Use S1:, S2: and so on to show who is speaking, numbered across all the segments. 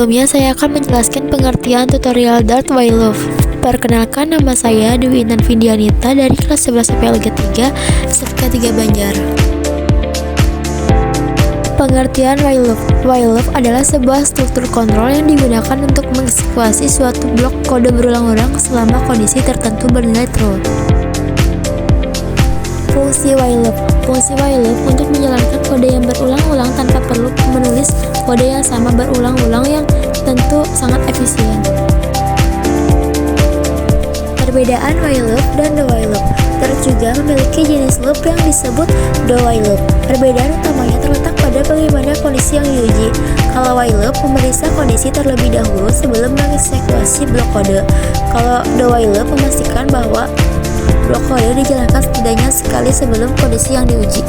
S1: Sebelumnya saya akan menjelaskan pengertian tutorial Dart while loop. Perkenalkan, nama saya Dewi Intan Vindianita dari kelas 11 PLG 3 SFK 3 Banjar. Pengertian while loop. While loop adalah sebuah struktur kontrol yang digunakan untuk mengeksekusi suatu blok kode berulang-ulang selama kondisi tertentu bernilai true. Fungsi while loop. Fungsi while loop untuk menjalankan kode yang berulang-ulang tanpa perlu menulis kode yang sama berulang-ulang yang tentu sangat efisien. Perbedaan while loop dan do while loop. Dart juga memiliki jenis loop yang disebut do while loop. Perbedaan utamanya terletak pada bagaimana kondisi yang diuji. Kalau while loop memeriksa kondisi terlebih dahulu sebelum mengeksekusi blok kode. Kalau do while loop memastikan bahwa blok kode dijalankan setidaknya sekali sebelum kondisi yang diuji.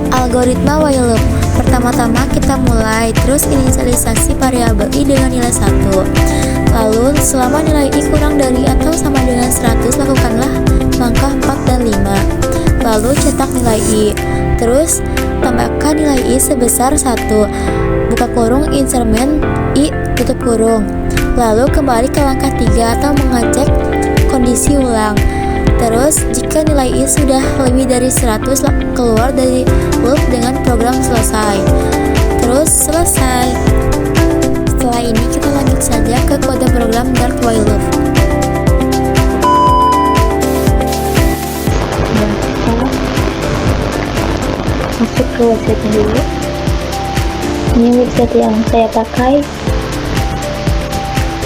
S1: Algoritma while loop. Pertama-tama kita mulai, terus inisialisasi variabel i dengan nilai 1. Lalu selama nilai i kurang dari atau sama dengan 100, lakukanlah langkah 4 dan 5. Lalu cetak nilai i. Terus tambahkan nilai i sebesar 1. Buka kurung inserment i tutup kurung. Lalu kembali ke langkah 3 atau mengecek kondisi ulang. Terus jika nilai i sudah lebih dari 100, keluar dari loop dengan program selesai. Terus selesai. Setelah ini kita lanjut saja ke kode program Dart while loop.
S2: Masuk ke website dulu. Ini website yang saya pakai.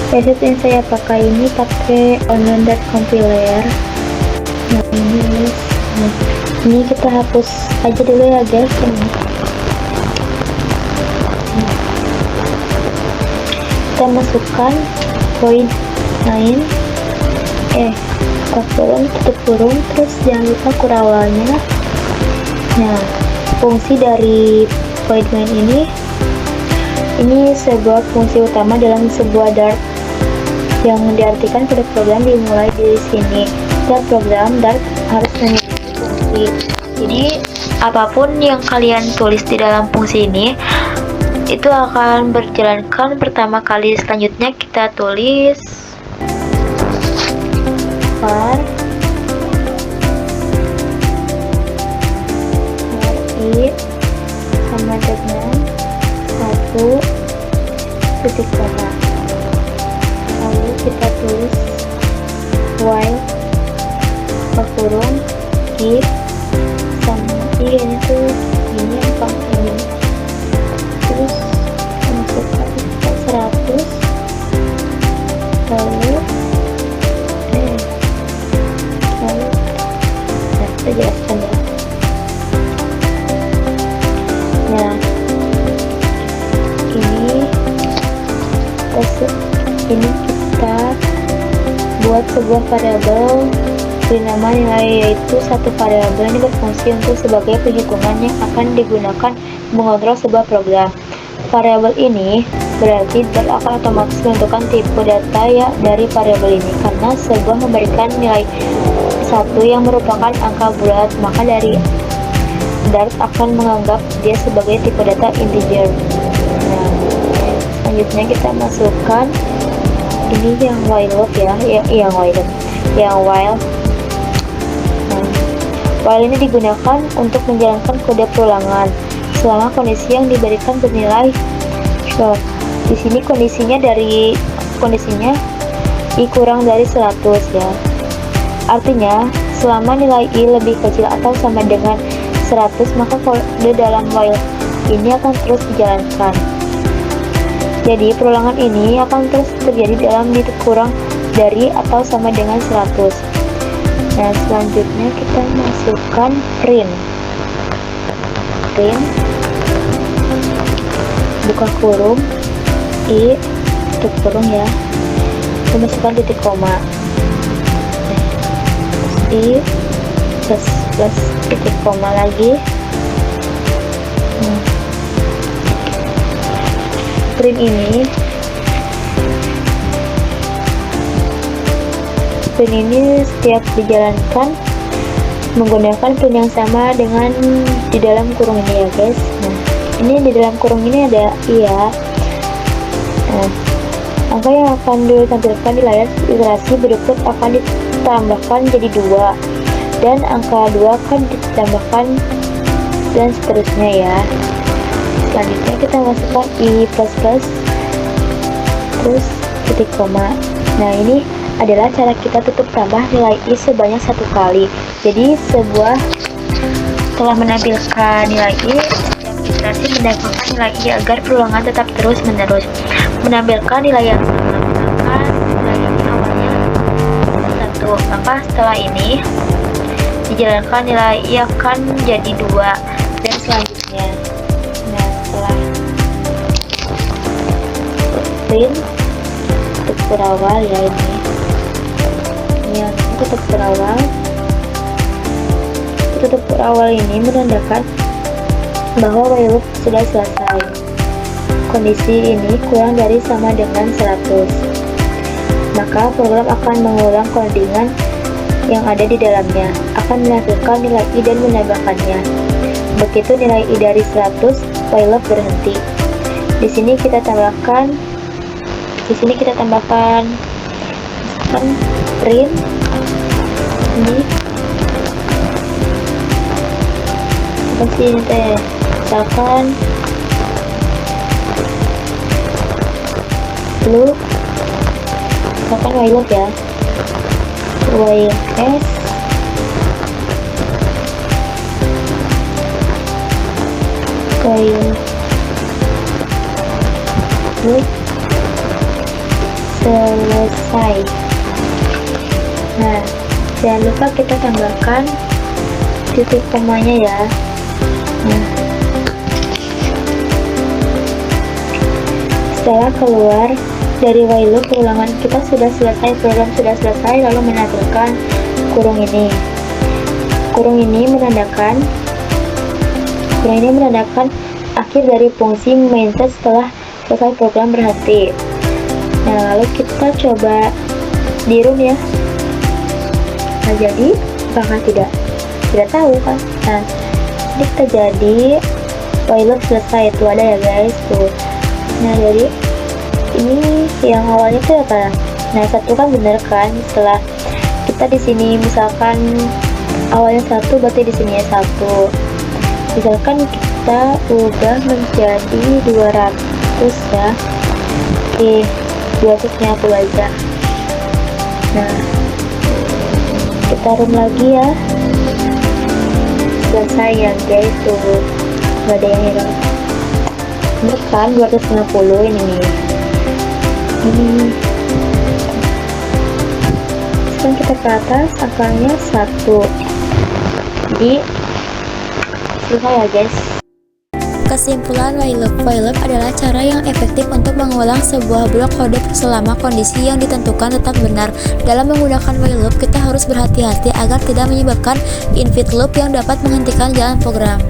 S2: Website yang saya pakai ini pakai online Dart compiler. Nah ini kita hapus aja dulu ya guys. Kita masukkan void main kurung tutup kurung, terus jangan lupa kurang awalnya. Nah, fungsi dari void main ini sebuah fungsi utama dalam sebuah Dart yang diartikan pada program dimulai dari sini. Setiap program Dart harus memiliki fungsi. Jadi apapun yang kalian tulis di dalam fungsi ini itu akan berjalankan pertama kali. Selanjutnya kita tulis var i sama dengan 1 titik koma. Lalu kita tulis while kurung i sama i, ini tuh ini apa ini, terus masukkan 100. lalu kita jelaskan ya. Nah ini kita buat sebuah variabel bernama nilai, yaitu satu variabel ini berfungsi untuk sebagai perhitungan yang akan digunakan mengontrol sebuah program. Variabel ini berarti Dart akan otomatis menentukan tipe data ya dari variabel ini, karena sebuah memberikan nilai 1 yang merupakan angka bulat, maka dari Dart akan menganggap dia sebagai tipe data integer. Nah, selanjutnya kita masukkan ini yang while loop ya, yang while. While ini digunakan untuk menjalankan kode perulangan selama kondisi yang diberikan bernilai true. Di sini kondisinya i kurang dari 100 ya. Artinya selama nilai i lebih kecil atau sama dengan 100, maka kode dalam while ini akan terus dijalankan. Jadi perulangan ini akan terus terjadi dalam titik kurang dari atau sama dengan 100. Nah, selanjutnya kita masukkan print buka kurung i tutup kurung ya, kita masukkan titik koma, i plus titik koma lagi. Print ini setiap dijalankan menggunakan print yang sama dengan di dalam kurung ini ya guys. Nah, ini di dalam kurung ini ada iya. Nah, angka yang akan ditampilkan di layar ilustrasi berikut akan ditambahkan jadi 2, dan angka 2 akan ditambahkan dan seterusnya ya. Selanjutnya kita masukkan i++, terus titik koma. Nah, ini adalah cara kita tutup tambah nilai i sebanyak 1 kali. Jadi setelah menampilkan nilai i, ilustrasi menambahkan nilai i agar perulangan tetap terus menerus menampilkan nilai yang sama. Maka nilai i awalnya 1, maka setelah ini dijalankan nilai i akan jadi 2 dan selanjutnya. Nah, setelah print tutup berawal ya, ini yang tutup berawal ini menandakan bahwa while loop sudah selesai. Kondisi ini kurang dari sama dengan 100, maka program akan mengulang codingan yang ada di dalamnya, akan menampilkan nilai i dan menambahkannya. Begitu nilai i dari 100, while loop berhenti. Di sini kita tambahkan print ini apa sih ini teh, misalkan loop, misalkan while loop ya, while s while loop selesai. Nah, jangan lupa kita tambahkan titik komanya ya. Nah, setelah keluar dari while loop, ulangan kita sudah selesai, program sudah selesai, lalu menampilkan kurung ini. Kurung ini menandakan akhir dari fungsi main set setelah selesai program berhenti. Nah, lalu kita coba di run ya. Nah, jadi apakah tidak tahu kan? Nah, ini kita jadi while loop selesai, itu ada ya guys tuh. Nah, jadi ini yang awalnya itu apa? Nah, 1 kan bener kan? Setelah kita di sini misalkan awalnya 1, berarti di sini 1. Misalkan kita ubah menjadi 200 ya. Oke, 200-nya aku aja. Nah, kita run lagi ya. Selesai ya guys tuh, gak ada yang hilang. Bener kan 250 ini. Sekarang kita ke atas, angkanya 1. Jadi selesai ya guys.
S1: Kesimpulan, while loop adalah cara yang efektif untuk mengulang sebuah blok kode selama kondisi yang ditentukan tetap benar. Dalam menggunakan while loop, kita harus berhati-hati agar tidak menyebabkan infinite loop yang dapat menghentikan jalan program.